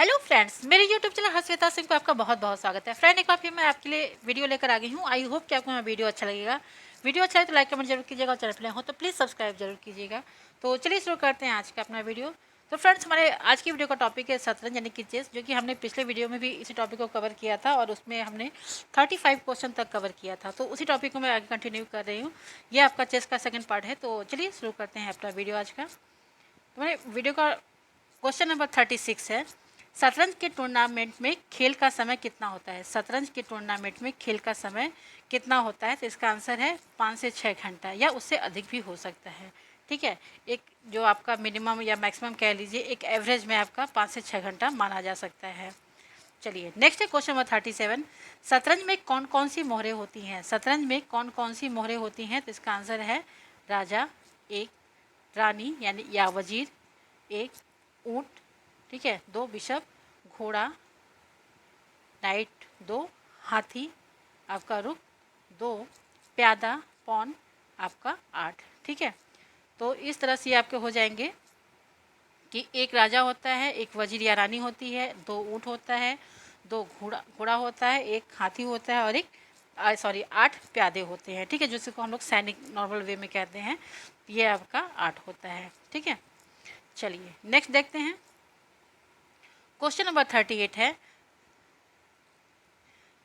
Hello friends, मेरे YouTube channel हर्षवेता Singh पे आपका बहुत बहुत स्वागत है। फ्रेंड, एक बार फिर मैं आपके लिए वीडियो लेकर आ गई हूँ। आई होप कि आपको मेरा वीडियो अच्छा लगेगा। वीडियो अच्छा है तो लाइक कमेंट जरूर कीजिएगा और चैनल पर नए हो तो प्लीज़ सब्सक्राइब जरूर कीजिएगा। तो चलिए शुरू करते हैं आज का अपना वीडियो। तो फ्रेंड्स, हमारे आज की वीडियो का टॉपिक है शतरंज यानी कि चेस, जो कि हमने पिछले वीडियो में भी इसी टॉपिक को कवर किया था और उसमें हमने 35 क्वेश्चन तक कवर किया था। तो उसी टॉपिक को मैं आगे कंटिन्यू कर रही हूँ। ये आपका चेस का सेकंड पार्ट है। तो चलिए शुरू करते हैं अपना वीडियो आज का। तो मेरे वीडियो का क्वेश्चन नंबर 36 है, शतरंज के टूर्नामेंट में खेल का समय कितना होता है। शतरंज के टूर्नामेंट में खेल का समय कितना होता है। तो इसका आंसर है 5 से 6 घंटा या उससे अधिक भी हो सकता है। ठीक है, एक जो आपका मिनिमम या मैक्सिमम कह लीजिए, एक एवरेज में आपका 5 से 6 घंटा माना जा सकता है। चलिए नेक्स्ट है क्वेश्चन नंबर 37, शतरंज में कौन कौन सी मोहरें होती हैं। शतरंज में कौन कौन सी मोहरें होती हैं। तो इसका आंसर है राजा एक, रानी यानी या वजीर एक, ऊंट, ठीक है, 2 बिशप, घोड़ा, नाइट 2, हाथी आपका रुक 2, प्यादा पॉन आपका 8। ठीक है, तो इस तरह से आपके हो जाएंगे कि एक राजा होता है, एक वजीर या रानी होती है, 2 ऊंट होता है, 2 घोड़ा होता है, एक हाथी होता है और एक 8 प्यादे होते हैं। ठीक है, जिसको हम लोग सैनिक नॉर्मल वे में कहते हैं, ये आपका 8 होता है। ठीक है, चलिए नेक्स्ट देखते हैं। क्वेश्चन नंबर 38 है,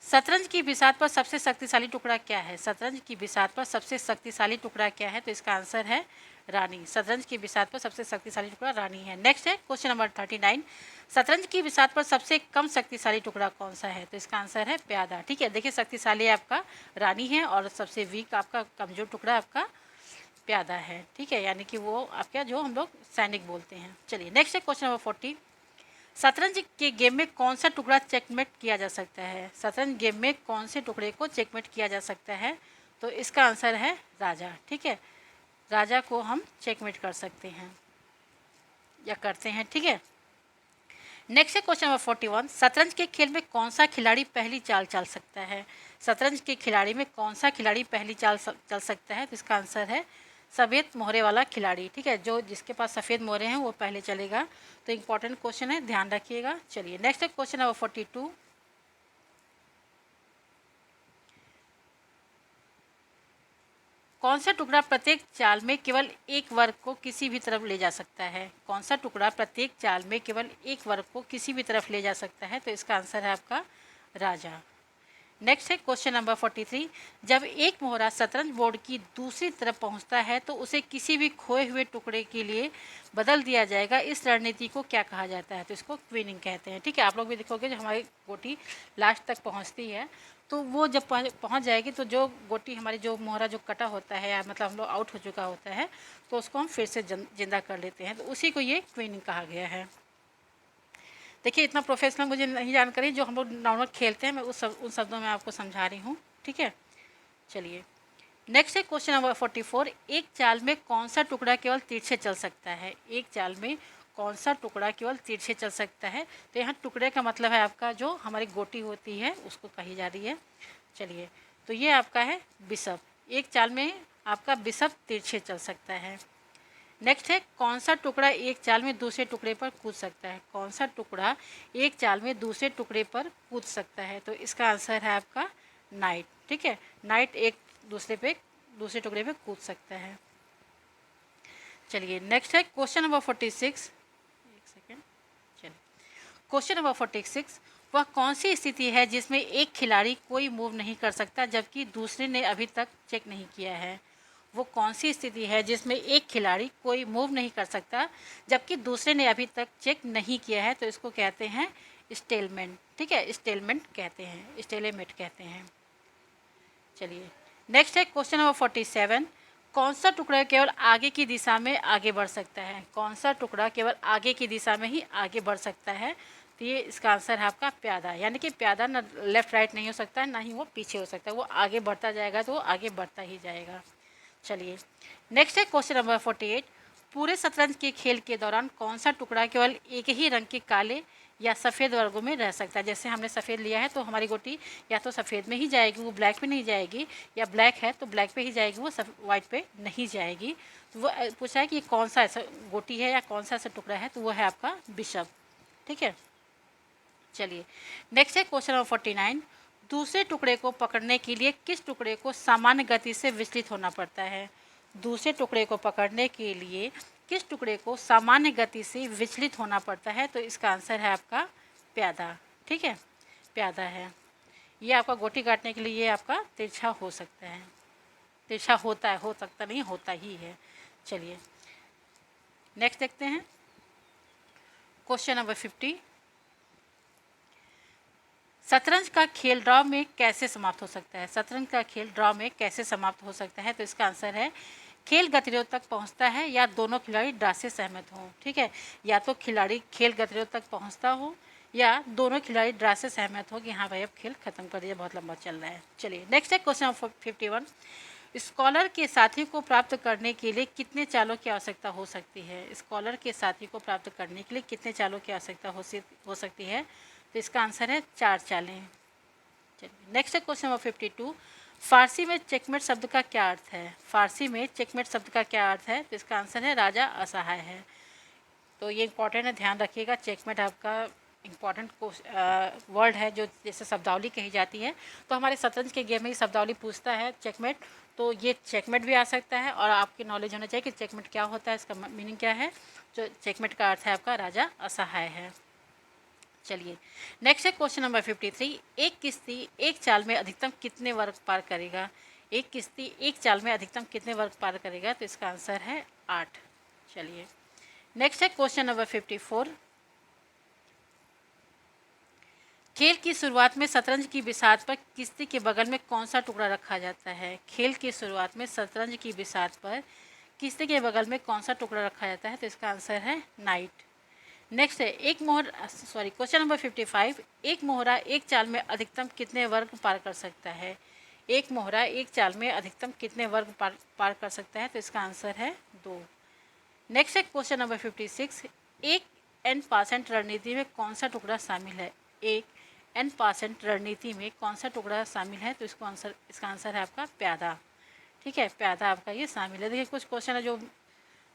शतरंज की बिसात पर सबसे शक्तिशाली टुकड़ा क्या है। शतरंज की बिसात पर सबसे शक्तिशाली टुकड़ा क्या है। तो इसका आंसर है रानी। शतरंज की बिसात पर सबसे शक्तिशाली टुकड़ा रानी है। नेक्स्ट है क्वेश्चन नंबर 39, शतरंज की बिसात पर सबसे कम शक्तिशाली टुकड़ा कौन सा है। तो इसका आंसर है प्यादा। ठीक है, देखिए शक्तिशाली आपका रानी है और सबसे वीक आपका कमजोर टुकड़ा आपका प्यादा है। ठीक है, यानी कि वो आपका जो हम लोग सैनिक बोलते हैं। चलिए नेक्स्ट है क्वेश्चन नंबर 40, शतरंज के गेम में कौन सा टुकड़ा चेकमेट किया जा सकता है। शतरंज गेम में कौन से टुकड़े को चेकमेट किया जा सकता है। तो इसका आंसर है राजा। ठीक है, राजा को हम चेकमेट कर सकते हैं या करते हैं। ठीक है, नेक्स्ट है क्वेश्चन नंबर 41, शतरंज के खेल में कौन सा खिलाड़ी पहली चाल चल सकता है। शतरंज के खिलाड़ी में कौन सा खिलाड़ी पहली चाल चल सकता है। तो इसका आंसर है सफ़ेद मोहरे वाला खिलाड़ी। ठीक है, जो जिसके पास सफ़ेद मोहरे हैं वो पहले चलेगा। तो इंपॉर्टेंट क्वेश्चन है, ध्यान रखिएगा। चलिए नेक्स्ट है क्वेश्चन नंबर 42, कौन सा टुकड़ा प्रत्येक चाल में केवल एक वर्ग को किसी भी तरफ ले जा सकता है। कौन सा टुकड़ा प्रत्येक चाल में केवल एक वर्ग को किसी भी तरफ ले जा सकता है। तो इसका आंसर है आपका राजा। नेक्स्ट है क्वेश्चन नंबर 43, जब एक मोहरा शतरंज बोर्ड की दूसरी तरफ पहुंचता है तो उसे किसी भी खोए हुए टुकड़े के लिए बदल दिया जाएगा। इस रणनीति को क्या कहा जाता है। तो इसको क्वीनिंग कहते हैं। ठीक है, आप लोग भी देखोगे, जो हमारी गोटी लास्ट तक पहुंचती है तो वो जब पहुंच जाएगी तो जो गोटी हमारी जो मोहरा जो कटा होता है या मतलब हम लोग आउट हो चुका होता है तो उसको हम फिर से जिंदा कर लेते हैं। तो उसी को ये क्वीनिंग कहा गया है। देखिए, इतना प्रोफेशनल मुझे नहीं जानकारी, जो हम लोग नॉर्मल खेलते हैं मैं उन शब्दों में आपको समझा रही हूँ। ठीक है, चलिए नेक्स्ट है क्वेश्चन नंबर 44, एक चाल में कौन सा टुकड़ा केवल तिरछे चल सकता है। एक चाल में कौन सा टुकड़ा केवल तिरछे चल सकता है। तो यहाँ टुकड़े का मतलब है आपका जो हमारी गोटी होती है उसको कही जा रही है। चलिए, तो ये आपका है बिशप। एक चाल में आपका बिशप तिरछे चल सकता है। नेक्स्ट है, कौन सा टुकड़ा एक चाल में दूसरे टुकड़े पर कूद सकता है। कौन सा टुकड़ा एक चाल में दूसरे टुकड़े पर कूद सकता है। तो इसका आंसर है आपका नाइट। ठीक है, नाइट एक दूसरे टुकड़े पे कूद सकता है। चलिए नेक्स्ट है क्वेश्चन नंबर 46, एक सेकेंड। चलिए क्वेश्चन नंबर 46, वह कौन सी स्थिति है जिसमें एक खिलाड़ी कोई मूव नहीं कर सकता जबकि दूसरे ने अभी तक चेक नहीं किया है। वो कौन सी स्थिति है जिसमें एक खिलाड़ी कोई मूव नहीं कर सकता जबकि दूसरे ने अभी तक चेक नहीं किया है। तो इसको कहते हैं स्टेलमेंट। ठीक है, स्टेलमेंट कहते हैं, स्टेलेमेट कहते हैं। चलिए नेक्स्ट है क्वेश्चन नंबर 47, कौन सा टुकड़ा केवल आगे की दिशा में आगे बढ़ सकता है। कौन सा टुकड़ा केवल आगे की दिशा में ही आगे बढ़ सकता है। तो ये इसका आंसर है आपका प्यादा। यानी कि प्यादा ना लेफ्ट राइट नहीं हो सकता है, ना ही वो पीछे हो सकता है। वो आगे बढ़ता जाएगा तो वो आगे बढ़ता ही जाएगा। चलिए नेक्स्ट है क्वेश्चन नंबर 48, पूरे शतरंज के खेल के दौरान कौन सा टुकड़ा केवल एक ही रंग के काले या सफ़ेद वर्गों में रह सकता है। जैसे हमने सफ़ेद लिया है तो हमारी गोटी या तो सफ़ेद में ही जाएगी, वो ब्लैक में नहीं जाएगी, या ब्लैक है तो ब्लैक पे ही जाएगी, वो वाइट पे नहीं जाएगी। तो वो पूछा है कि कौन सा ऐसा गोटी है या कौन सा ऐसा टुकड़ा है। तो वो है आपका बिशप। ठीक है, चलिए नेक्स्ट है क्वेश्चन नंबर 49। दूसरे टुकड़े को पकड़ने के लिए किस टुकड़े को सामान्य गति से विचलित होना पड़ता है? दूसरे टुकड़े को पकड़ने के लिए किस टुकड़े को सामान्य गति से विचलित होना पड़ता है? तो इसका आंसर है आपका प्यादा। ठीक है, प्यादा है। ये आपका गोटी काटने के लिए ये आपका तिरछा हो सकता है, तिरछा होता है, हो सकता नहीं, होता ही है। चलिए नेक्स्ट देखते हैं क्वेश्चन नंबर 50। शतरंज का खेल ड्रॉ में कैसे समाप्त हो सकता है? शतरंज का खेल ड्रॉ में कैसे समाप्त हो सकता है? तो इसका आंसर है खेल गतिरोध तक पहुंचता है या दोनों खिलाड़ी ड्रॉ से सहमत हों। ठीक है, या तो खिलाड़ी खेल गतिरोध तक पहुंचता हो या दोनों खिलाड़ी ड्रॉ से सहमत हो कि हाँ भाई अब खेल खत्म कर दिया, बहुत लंबा चल रहा है। चलिए नेक्स्ट है क्वेश्चन 51। स्कॉलर के साथी को प्राप्त करने के लिए कितने चालों की आवश्यकता हो सकती है? स्कॉलर के साथी को प्राप्त करने के लिए कितने चालों की आवश्यकता हो सकती है? तो इसका आंसर है 4 चालें। चलिए नेक्स्ट है क्वेश्चन नंबर 52। फारसी में चेकमेट शब्द का क्या अर्थ है? फारसी में चेकमेट शब्द का क्या अर्थ है? तो इसका आंसर है राजा असहाय है। तो ये इंपॉर्टेंट है, ध्यान रखिएगा। चेकमेट आपका इम्पॉर्टेंट वर्ड है, जो जैसे शब्दावली कही जाती है, तो हमारे शतरंज के गेम में शब्दावली पूछता है चेकमेट, तो ये चेकमेट भी आ सकता है। और आपकी नॉलेज होना चाहिए कि चेकमेट क्या होता है, इसका मीनिंग क्या है। जो चेकमेट का अर्थ है आपका राजा असहाय है। चलिए नेक्स्ट है क्वेश्चन नंबर 53। एक किश्ती एक चाल में अधिकतम कितने वर्ग पार करेगा? एक किश्ती एक चाल में अधिकतम कितने वर्ग पार करेगा? तो इसका आंसर है 8। चलिए नेक्स्ट है क्वेश्चन नंबर 54। खेल की शुरुआत में शतरंज की बिसात पर किश्ती के बगल में कौन सा टुकड़ा रखा जाता है? खेल की शुरुआत में शतरंज की बिसात पर किश्ती के बगल में कौन सा टुकड़ा रखा जाता है? तो इसका आंसर है नाइट। नेक्स्ट है क्वेश्चन नंबर 55। एक मोहरा एक चाल में अधिकतम कितने वर्ग पार कर सकता है? एक मोहरा एक चाल में अधिकतम कितने वर्ग पार कर सकता है? तो इसका आंसर है 2। नेक्स्ट है क्वेश्चन नंबर 56। एक n% रणनीति में कौन सा टुकड़ा शामिल है? एक n% रणनीति में कौन सा टुकड़ा शामिल है? तो इसका आंसर है आपका प्यादा। ठीक है, प्यादा आपका ये शामिल है। देखिए कुछ क्वेश्चन है जो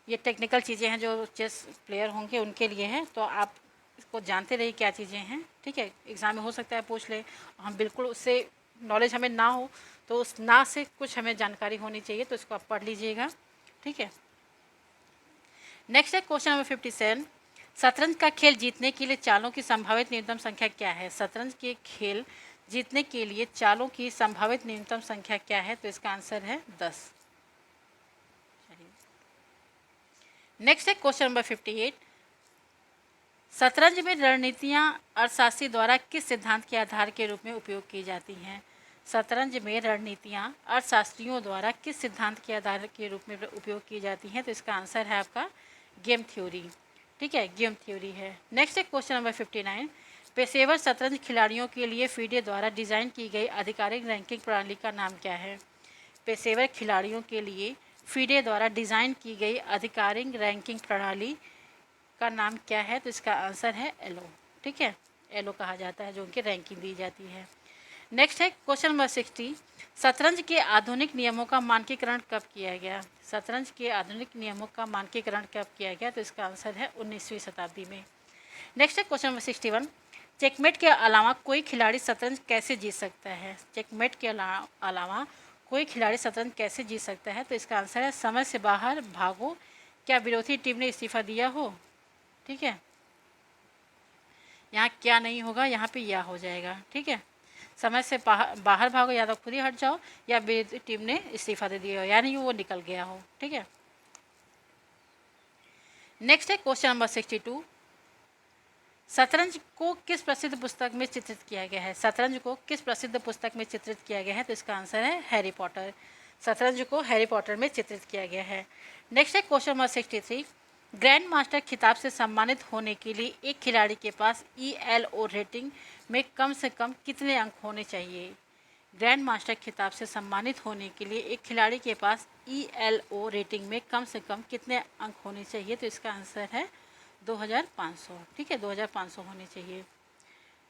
ये टेक्निकल चीज़ें हैं, जो चेस प्लेयर होंगे उनके लिए हैं, तो आप इसको जानते रहिए क्या चीज़ें हैं। ठीक है, एग्ज़ाम में हो सकता है पूछ ले, हम बिल्कुल उससे नॉलेज हमें ना हो, तो उस ना से कुछ हमें जानकारी होनी चाहिए, तो इसको आप पढ़ लीजिएगा। ठीक है, नेक्स्ट है क्वेश्चन नंबर 57। शतरंज का खेल जीतने के लिए चालों की संभावित न्यूनतम संख्या क्या है? शतरंज के खेल जीतने के लिए चालों की संभावित न्यूनतम संख्या क्या है? तो इसका आंसर है 10। नेक्स्ट है क्वेश्चन नंबर 58। शतरंज में रणनीतियां अर्थशास्त्री द्वारा किस सिद्धांत के आधार के रूप में उपयोग की जाती हैं? शतरंज में रणनीतियां अर्थशास्त्रियों द्वारा किस सिद्धांत के आधार के रूप में उपयोग की जाती हैं? तो इसका आंसर है आपका गेम थ्योरी। ठीक है, गेम थ्योरी है। नेक्स्ट है क्वेश्चन नंबर 59। पेशेवर शतरंज खिलाड़ियों के लिए फीडे द्वारा डिजाइन की गई आधिकारिक रैंकिंग प्रणाली का नाम क्या है? पेशेवर खिलाड़ियों के लिए फीडे द्वारा डिज़ाइन की गई आधिकारिक रैंकिंग प्रणाली का नाम क्या है? तो इसका आंसर है एलो। ठीक है, एलो कहा जाता है जो उनकी रैंकिंग दी जाती है। नेक्स्ट है क्वेश्चन नंबर 60। शतरंज के आधुनिक नियमों का मानकीकरण कब किया गया? शतरंज के आधुनिक नियमों का मानकीकरण कब किया गया? तो इसका आंसर है 19वीं शताब्दी में। नेक्स्ट है क्वेश्चन नंबर 61। चेकमेट के अलावा कोई खिलाड़ी शतरंज कैसे जीत सकता है? चेकमेट के अलावा कोई खिलाड़ी शतरंज कैसे जीत सकता है? तो इसका आंसर है समय से बाहर भागो, क्या विरोधी टीम ने इस्तीफा दिया हो। ठीक है, यहाँ क्या नहीं होगा, यहाँ पे या हो जाएगा। ठीक है, समय से बाहर भागो, या तो खुद ही हट जाओ या विरोधी टीम ने इस्तीफा दे दिया हो, यानी वो निकल गया हो। ठीक है, नेक्स्ट है क्वेश्चन नंबर 62। शतरंज को किस प्रसिद्ध पुस्तक में चित्रित किया गया है? शतरंज को किस प्रसिद्ध पुस्तक में चित्रित किया गया है? तो इसका आंसर है हैरी पॉटर। शतरंज को हैरी पॉटर में चित्रित किया गया है। नेक्स्ट है क्वेश्चन नंबर 63। ग्रैंड मास्टर खिताब से सम्मानित होने के लिए एक खिलाड़ी के पास ELO रेटिंग में कम से कम कितने अंक होने चाहिए? ग्रैंड मास्टर खिताब से सम्मानित होने के लिए एक खिलाड़ी के पास ELO रेटिंग में कम से कम कितने अंक होने चाहिए? तो इसका आंसर है 2500। ठीक है, 2500 होने चाहिए।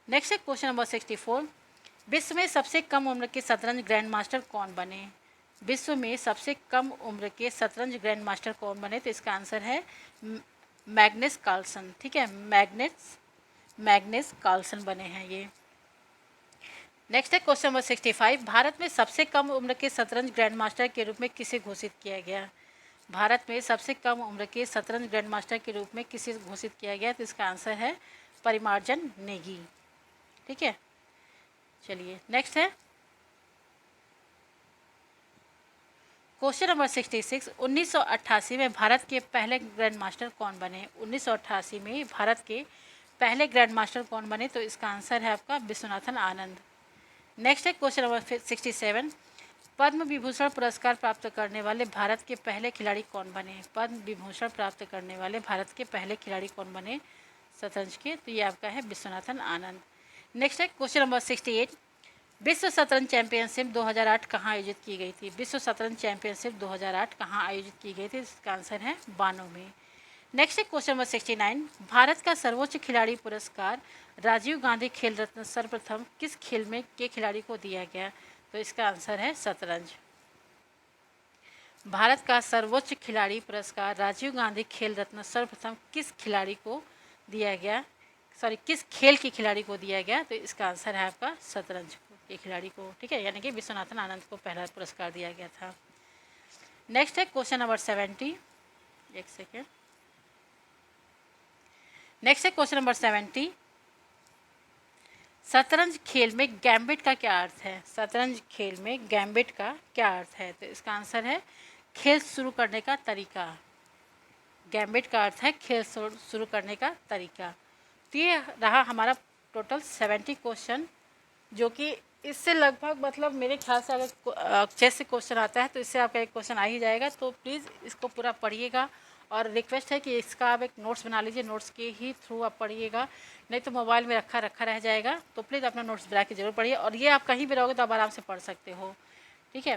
नेक्स्ट है क्वेश्चन नंबर 64। विश्व में सबसे कम उम्र के शतरंज ग्रैंड मास्टर कौन बने? विश्व में सबसे कम उम्र के शतरंज ग्रैंड मास्टर कौन बने? तो इसका आंसर है मैग्नस कार्लसन। ठीक है, मैग्नस कार्लसन बने हैं ये। नेक्स्ट है क्वेश्चन नंबर 65, भारत में सबसे कम उम्र के शतरंज ग्रैंड मास्टर के रूप में किसे घोषित किया गया? भारत में सबसे कम उम्र के शतरंज ग्रैंड मास्टर के रूप में किसे घोषित किया गया? तो इसका आंसर है परिमार्जन नेगी। ठीक है, चलिए नेक्स्ट है क्वेश्चन नंबर 66, 1988 में भारत के पहले ग्रैंड मास्टर कौन बने? 1988 में भारत के पहले ग्रैंड मास्टर कौन बने? तो इसका आंसर है आपका विश्वनाथन आनंद। नेक्स्ट है क्वेश्चन नंबर 67, पद्म विभूषण पुरस्कार प्राप्त करने वाले भारत के पहले खिलाड़ी कौन बने? पद्म विभूषण प्राप्त करने वाले भारत के पहले खिलाड़ी कौन बने शतरंज के? तो ये आपका है विश्वनाथन आनंद। नेक्स्ट है क्वेश्चन नंबर 68, विश्व शतरंज चैंपियनशिप 2008 कहाँ आयोजित की गई थी? विश्व शतरंज चैंपियनशिप 2008 कहाँ आयोजित की गई थी? इसका आंसर है बानो में। नेक्स्ट है क्वेश्चन नंबर 69, भारत का सर्वोच्च खिलाड़ी पुरस्कार राजीव गांधी खेल रत्न सर्वप्रथम किस खेल में के खिलाड़ी को दिया गया? तो इसका आंसर है शतरंज। भारत का सर्वोच्च खिलाड़ी पुरस्कार राजीव गांधी खेल रत्न सर्वप्रथम किस खिलाड़ी को दिया गया? किस खेल के खिलाड़ी को दिया गया? तो इसका आंसर है आपका शतरंज के खिलाड़ी को। ठीक है, यानी कि विश्वनाथन आनंद को पहला पुरस्कार दिया गया था। नेक्स्ट है क्वेश्चन नंबर 70, एक सेकेंड। नेक्स्ट है क्वेश्चन नंबर 70, शतरंज खेल में गैम्बिट का क्या अर्थ है? शतरंज खेल में गैम्बिट का क्या अर्थ है? तो इसका आंसर है खेल शुरू करने का तरीका। गैम्बिट का अर्थ है खेल शुरू करने का तरीका। तो ये रहा हमारा टोटल 70 क्वेश्चन, जो कि इससे लगभग मतलब मेरे ख्याल से अगर चेस से क्वेश्चन आता है तो इससे आपका एक क्वेश्चन आ ही जाएगा। तो प्लीज़ इसको पूरा पढ़िएगा और रिक्वेस्ट है कि इसका आप एक नोट्स बना लीजिए, नोट्स के ही थ्रू आप पढ़िएगा, नहीं तो मोबाइल में रखा रह जाएगा। तो प्लीज़ अपना नोट्स बना के जरूर पढ़िए, और ये आप कहीं भी रहोगे तो आप आराम से पढ़ सकते हो। ठीक है,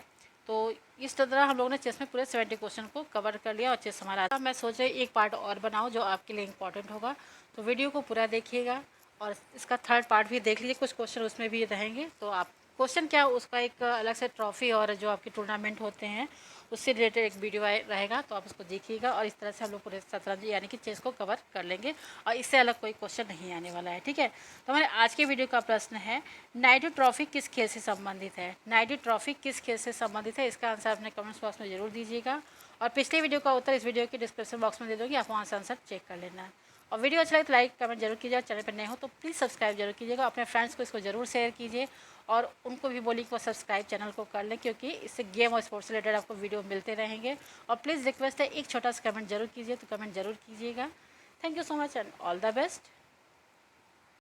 तो इस तरह हम लोगों ने चेस में पूरे 70 क्वेश्चन को कवर कर लिया और चेस हमारा। मैं सोच रही एक पार्ट और बनाऊँ जो आपके लिए इंपॉर्टेंट होगा, तो वीडियो को पूरा देखिएगा और इसका थर्ड पार्ट भी देख लीजिए, कुछ क्वेश्चन उसमें भी रहेंगे। तो आप क्वेश्चन क्या उसका एक अलग से ट्रॉफी और जो आपके टूर्नामेंट होते हैं उससे रिलेटेड एक वीडियो रहेगा, तो आप उसको देखिएगा। और इस तरह से हम लोग पूरे शतरंज यानी कि चेस को कवर कर लेंगे और इससे अलग कोई क्वेश्चन नहीं आने वाला है। ठीक है, तो हमारे आज के वीडियो का प्रश्न है, नायडू ट्रॉफी किस खेल से संबंधित है? नायडू ट्रॉफी किस खेल से संबंधित है? इसका आंसर अपने कमेंट्स बॉक्स में जरूर दीजिएगा, और पिछले वीडियो का उत्तर इस वीडियो के डिस्क्रिप्शन बॉक्स में दे दोगे, आप वहाँ से आंसर चेक कर लेना। और वीडियो अच्छा लगे तो लाइक कमेंट जरूर कीजिएगा, चैनल पर नए हो तो प्लीज़ सब्सक्राइब जरूर कीजिएगा, अपने फ्रेंड्स को इसको जरूर शेयर कीजिए और उनको भी बोलिए कि वो सब्सक्राइब चैनल को कर लें, क्योंकि इससे गेम और स्पोर्ट्स से रिलेटेड आपको वीडियो मिलते रहेंगे। और प्लीज़ रिक्वेस्ट है एक छोटा सा कमेंट जरूर कीजिए, तो कमेंट जरूर कीजिएगा। Thank you so much and all the best.